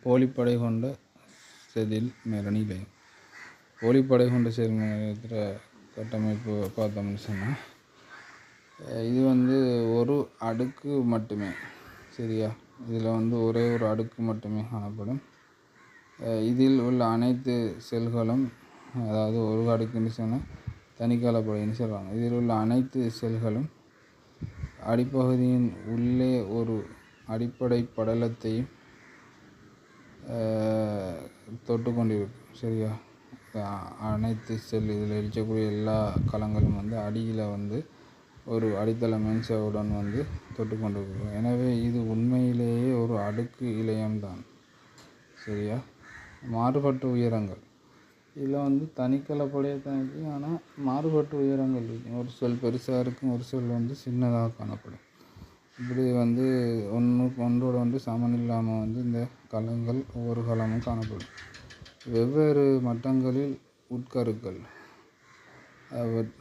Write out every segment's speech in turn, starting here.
போலிப்படை கொண்ட செதில் மெலனி இலையம். போலிப்படை கொண்ட செதில் மெலனியத்தில் கட்டமைப்பு பார்த்தோம்னு சொன்னால் இது ஒரு அடுக்கு மட்டுமே. சரியா, இதில் ஒரே ஒரு அடுக்கு மட்டுமே காணப்படும். இதில் உள்ள அனைத்து செல்களும், அதாவது ஒரு அடுக்குன்னு சொன்னால் தனிக்காலப்படைன்னு சொல்கிறாங்க. இதில் உள்ள அனைத்து செல்களும் அடிப்பகுதியின் உள்ளே ஒரு அடிப்படை படலத்தையும் தொட்டு கொண்டிருக்கும். சரியா, அனைத்து செல் இதில் இருக்கக்கூடிய எல்லா களங்களும் அடியில் ஒரு அடித்தள மென்சவுடன் தொட்டு கொண்டிருக்கும். எனவே இது உண்மையிலேயே ஒரு அடுக்கு இழையம்தான். சரியா, மாறுபட்ட உயரங்கள் இதில் தனிக்கலப்படையை தனிக்கு, ஆனால் மாறுபட்ட உயரங்கள் இருக்கும். ஒரு செல் பெருசாக இருக்கும், ஒரு செல் சின்னதாக காணப்படும். இப்படி ஒன்றோட ஒன்று சமன் இல்லாமல் இந்த களங்கள் ஒவ்வொரு களமும் காணப்படும். வெவ்வேறு மட்டங்களில் உட்கருக்கள்,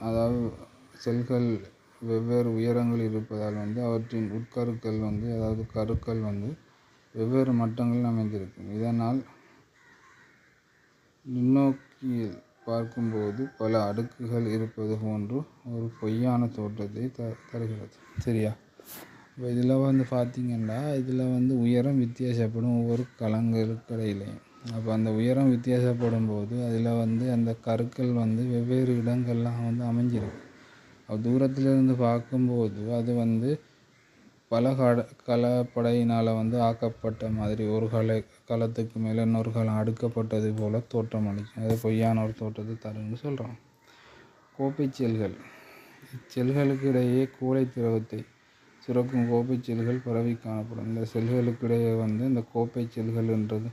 அதாவது செல்கள் வெவ்வேறு உயரங்கள் இருப்பதால் அவற்றின் உட்கருக்கள் அதாவது கருக்கள் வெவ்வேறு மட்டங்களில் அமைந்திருக்கும். இதனால் நுண்ணோக்கியில் பார்க்கும்போது பல அடுக்குகள் இருப்பது போன்று ஒரு பொய்யான தோற்றத்தை தருகிறது. சரியா, இப்போ இதில் பார்த்திங்கன்னா இதில் உயரம் வித்தியாசப்படும் ஒவ்வொரு களங்களுக்கு இடையிலையும். அப்போ அந்த உயரம் வித்தியாசப்படும் போது அதில் அந்த கருக்கள் வெவ்வேறு இடங்கள்லாம் அமைஞ்சிருக்கு. தூரத்திலிருந்து பார்க்கும்போது அது பல கலப்படையினால் ஆக்கப்பட்ட மாதிரி ஒரு களத்துக்கு மேலே இன்னொரு களம் அடுக்கப்பட்டது போல் தோற்றம் அளிக்கும். அது பொய்யான ஒரு தோற்றத்தை தருன்னு சொல்கிறோம். கோப்பை செல்கள், இச்செல்களுக்கு இடையே கூளை திரவத்தை சுரக்கும் கோப்பை செல்கள் பரவி காணப்படும். இந்த செல்களுக்கு இடையே இந்த கோப்பை செல்கள்ன்றது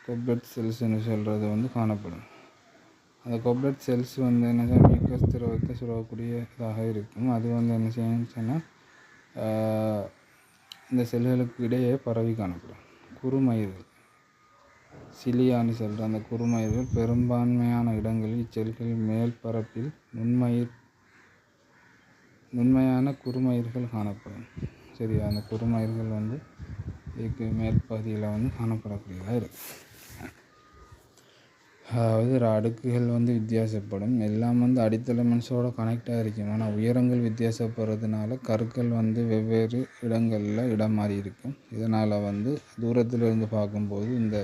கொப்லெட் செல்ஸ்ன்னு சொல்கிறது காணப்படும். அந்த கொப்லெட் செல்ஸ் என்ன மியூக்கஸ் திரவத்தை சுரக்கக்கூடியதாக இருக்கும். அது என்ன செய்யணும்னு சொன்னால் இந்த செல்களுக்கு இடையே பரவி காணப்படும். குறுமயிர்கள், சிலியான்னு சொல்கிற அந்த குறுமயிர்கள் பெரும்பான்மையான இடங்களில் இச்செல்கள் மேல் பரப்பில் நுண்மையான குறுமயிர்கள் காணப்படும். சரியா, அந்த குறுமயிர்கள் இதுக்கு மேல் பகுதியில் காணப்படக்கூடியதாக இருக்கும். அதாவது ஒரு அடுக்குகள் வித்தியாசப்படும். எல்லாம் அடித்தள மென்ஸோட கனெக்டாக இருக்கும். ஆனால் உயரங்கள் வித்தியாசப்படுறதுனால கருக்கள் வெவ்வேறு இடங்களில் இடம் மாறி இருக்கும். இதனால் தூரத்திலிருந்து பார்க்கும்போது இந்த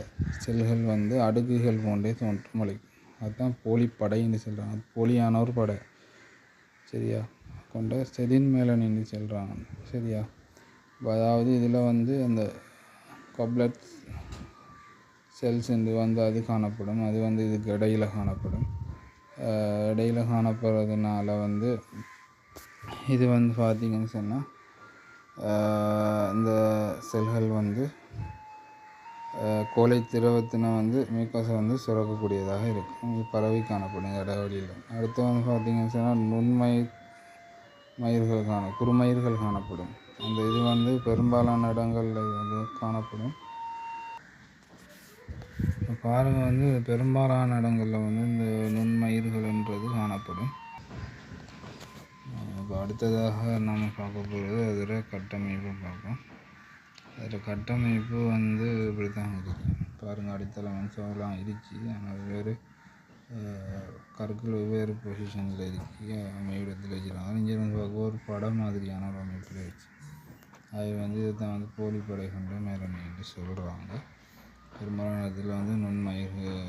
செல்கள் அடுக்குகள் போன்றே தோற்றமளிக்கும். அதுதான் போலிப்படைன்னு சொல்கிறாங்க. போலியான ஒரு படை சரியா கொண்ட செதில் மெலனின்னு சொல்கிறாங்க. சரியா, அதாவது இதில் அந்த கொப்லெட் செல்ஸ் அது காணப்படும். அது இதுக்கு இடையில் காணப்படும். இடையில் காணப்படுறதுனால இது பார்த்திங்கன்னு சொன்னால் இந்த செல்கள் கோலை திரவத்தினை மியூக்கஸை சுரக்கக்கூடியதாக இருக்கும். இது பரவி காணப்படும் இடைவெளியில். அடுத்து பார்த்திங்கன்னு சொன்னால் குறுமயிர்கள் காணப்படும். அந்த இது பெரும்பாலான இடங்களில் காணப்படும். பாருங்கள் பெரும்பாலான இடங்களில் இந்த நுண்மயிர்கள்ன்றது காணப்படும். இப்போ அடுத்ததாக நாம் பார்க்க போகிறது அதில் கட்டமைப்பு பார்ப்போம். அதில் கட்டமைப்பு இப்படி தான் இருக்குது. பாருங்கள், அடித்தள மென்சவெல்லாம் இருக்குது. ஆனால் வெவ்வேறு கற்கள் வெவ்வேறு பொசிஷனில் இருக்குது, அமைவிடத்தில் வச்சுருக்காங்க. இங்கே பார்க்க ஒரு படம் மாதிரியான ஒரு அமைப்பில் வச்சு அது இதை தான் போலிப்படை கொண்ட மெலனி என்று சொல்கிறாங்க. பெரும்பாலான இதில் நுண்மயிர்கள்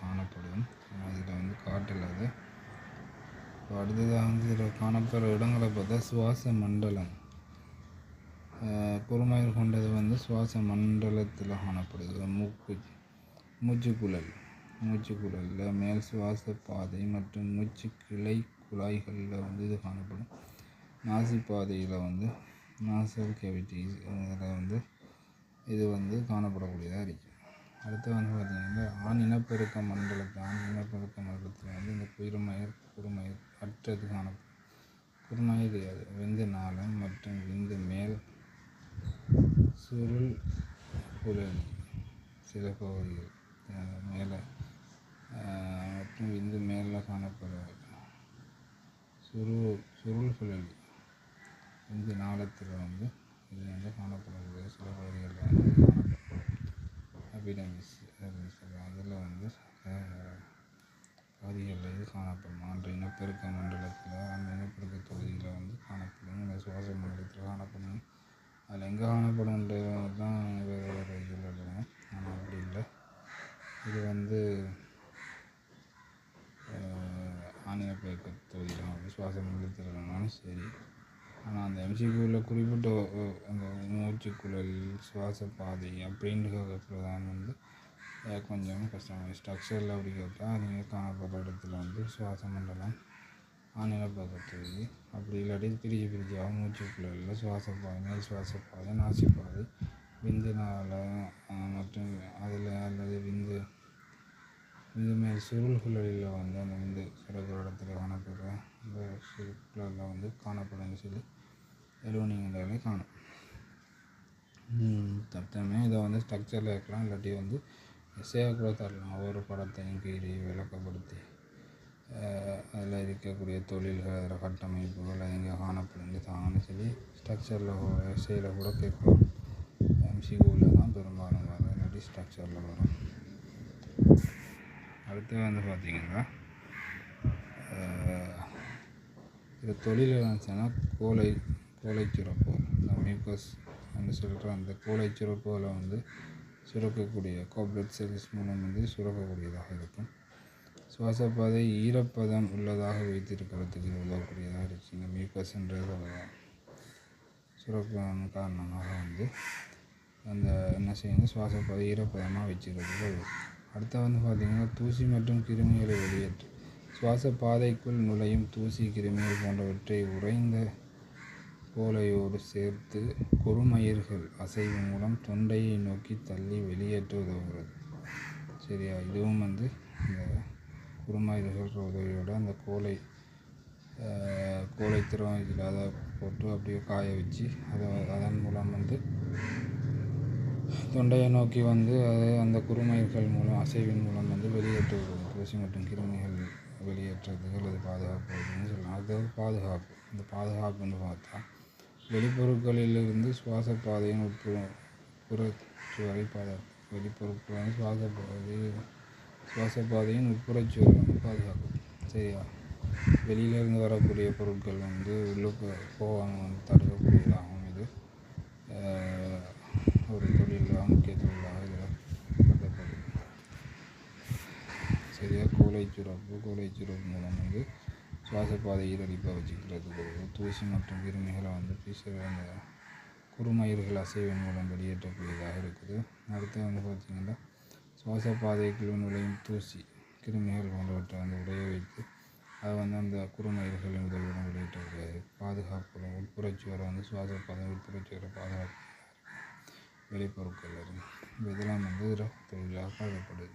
காணப்படும். அதில் காட்டல் அது. இப்போ அடுத்ததாக இதில் காணப்படுற இடங்களை பார்த்தா சுவாச மண்டலம். குறுமயிர் கொண்டது சுவாச மண்டலத்தில் காணப்படுது. மூச்சுக்குழலில் மேல் சுவாச பாதை மற்றும் மூச்சு கிளை குழாய்களில் இது காணப்படும். நாசி பாதையில் நாசல் கேவிட்டிஸ் இதில் இது காணப்படக்கூடியதாக இருக்குது. அடுத்து பார்த்திங்கன்னா ஆண் இனப்பெருக்க மண்டலத்தில் இந்த குறுமயிர் அற்றது காணப்படும். குறுமயிர் விந்து நாளம் மற்றும் விந்து மேல் சுருள் குழலி சில பகுதிகள் மேலே மற்றும் விந்து மேலே காணப்படுற சுருள் குழலி விந்து நாளத்தில் இது காணப்படக்கூடிய சில பகுதிகளில் காணப்படும். எபிடமிஸ் அப்படின்னு சொல்லுவோம். அதில் வந்து பாதிகளில் இது காணப்படும். ஆண்டு இனப்பெருக்க மண்டலத்தில் அந்த இனப்பெருக்க தொகுதியில் வந்து காணப்படும். இந்த சுவாச மண்டலத்தில் காணப்படும். அதில் எங்கே காணப்படும்ன்றது தான் வேறு வேறு இதில் எழுதுவேன். ஆனால் அப்படி இல்லை. இது வந்து ஆணினப்பெருக்க தொகுதியில் வந்து சுவாச மண்டலத்தில் இருந்தாலும் சரி. ஆனால் அந்த எம்சிக்யூவில் குறிப்பிட்ட அந்த மூச்சுக்குழல் சுவாச பாதை அப்படின்ட்டு கேட்குறதான் வந்து கொஞ்சம் கஷ்டமாக ஸ்ட்ரக்சரில் அப்படி கேட்டால் நீங்கள் காணப்படுற இடத்துல வந்து சுவாச மண்டலம் ஆணினப்பெருக்க தொகுதி அப்படி இல்லாட்டி பிரிச்சு மூச்சுக்குழலில் சுவாசப்பாதை மேல் சுவாசப்பாதை நாசிப்பாதை விந்துனால மற்றும் அதில் அல்லது விந்து மேல் சுருள்களில் வந்து அந்த விந்து சுரக்கிற இடத்துல காணப்படுற அந்த சுருள்களில் வந்து காணப்படும் சொல்லி எலுவனிங்களாலே காணும். தத்தமே இதை வந்து ஸ்ட்ரக்சரில் இருக்கலாம், இல்லாட்டி வந்து எஸ்ஸையாக கூட தரலாம். ஒவ்வொரு படத்தையும் கீறி விளக்கப்படுத்தி அதில் இருக்கக்கூடிய தொழில்கள் அதில் கட்டமைப்புகள் அது எங்கே காணப்படுங்க தாங்கன்னு சொல்லி ஸ்ட்ரக்சரில் எஸ்ஸையில் கூட கேட்கலாம். எம்சிக்யூவில் தான் பெரும்பாலும் வரும், இல்லாட்டி ஸ்ட்ரக்சரில் வரும். அடுத்து வந்து பார்த்திங்கன்னா இது தொழில் இருந்துச்சுன்னா கோழை சுரப்பு இந்த மியூக்கஸ் என்று சொல்கிற அந்த கோழை சுரப்புகளை வந்து சுரக்கக்கூடிய கோப்லெட் செல்ஸ் மூலம் வந்து சுரக்கக்கூடியதாக இருக்கும். சுவாசப்பாதை ஈரப்பதம் உள்ளதாக வைத்திருக்கிறதுக்கு உதவக்கூடியதாக இருக்குது. இந்த மியூக்கஸ் என்ற சுரப்பின் காரணமாக வந்து அந்த என்ன செய்யணும், சுவாசப்பாதை ஈரப்பதமாக வச்சுக்கிறதுக்கு உதவும். அடுத்த வந்து பார்த்திங்கன்னா தூசி மற்றும் கிருமிகளை வெளியேற்று சுவாச பாதைக்குள் நுழையும் தூசி கிருமிகள் போன்றவற்றை உறைந்த கோலையோடு சேர்த்து குறுமயிர்கள் அசைவு மூலம் தொண்டையை நோக்கி தள்ளி வெளியேற்ற உதவுகிறது. சரியா, இதுவும் வந்து இந்த குறுமயிர்கள் உதவியோடு அந்த கோலை திரவம் இதில் அதை போட்டு அப்படியே காய வச்சு அதன் மூலம் வந்து தொண்டையை நோக்கி வந்து அது அந்த குறுமயிர்கள் மூலம் அசைவின் மூலம் வந்து வெளியேற்ற உதவும். தூசி மற்றும் கிருமிகள் வெளியேற்றதுக்கு அல்லது பாதுகாப்புன்னு சொல்லலாம். அது பாதுகாப்பு. இந்த பாதுகாப்புன்னு பார்த்தா வெளிப்பொருட்களிலிருந்து சுவாச பாதையின் உட்புறச்சுவரை வெளிப்பொருட்கள் வந்து சுவாச பாதையின் உட்புறச்சுவரை வந்து பாதுகாக்கும். சரியா, வெளியிலேருந்து வரக்கூடிய பொருட்கள் வந்து உள்ளுக்கு போகாமல் வந்து தடுக்கக்கூடியதாகவும் இது ஒரு தொழிலாக முக்கிய தொழிலாக இதில் கருதப்படுது. சரியா, கோழை சுரப்பு மூலம் வந்து சுவாசப்பாதை ஈரடிப்பாக வச்சுக்கிறதுக்கு தூசி மற்றும் கிருமிகளை வந்து அந்த குறுமயிர்கள் அசைவின் மூலம் வெளியேற்றக்கூடியதாக இருக்குது. அடுத்து வந்து பார்த்திங்கன்னா சுவாசப்பாதைக்குள் நுழையும் தூசி கிருமிகள் போன்றவற்றை வந்து உடைய வைத்து அதை வந்து அந்த குறுமயிர்களின் உதவியுடன் வெளியேற்றக்கூடியது. பாதுகாப்பு உட்புறச்சுவரை வந்து சுவாசப்பாதை உட்புறச்சுவரை பாதுகாப்பு வெளிப்பொருட்கள் இருக்குது. இதெல்லாம் வந்து தொழிலாக கருதப்படுது.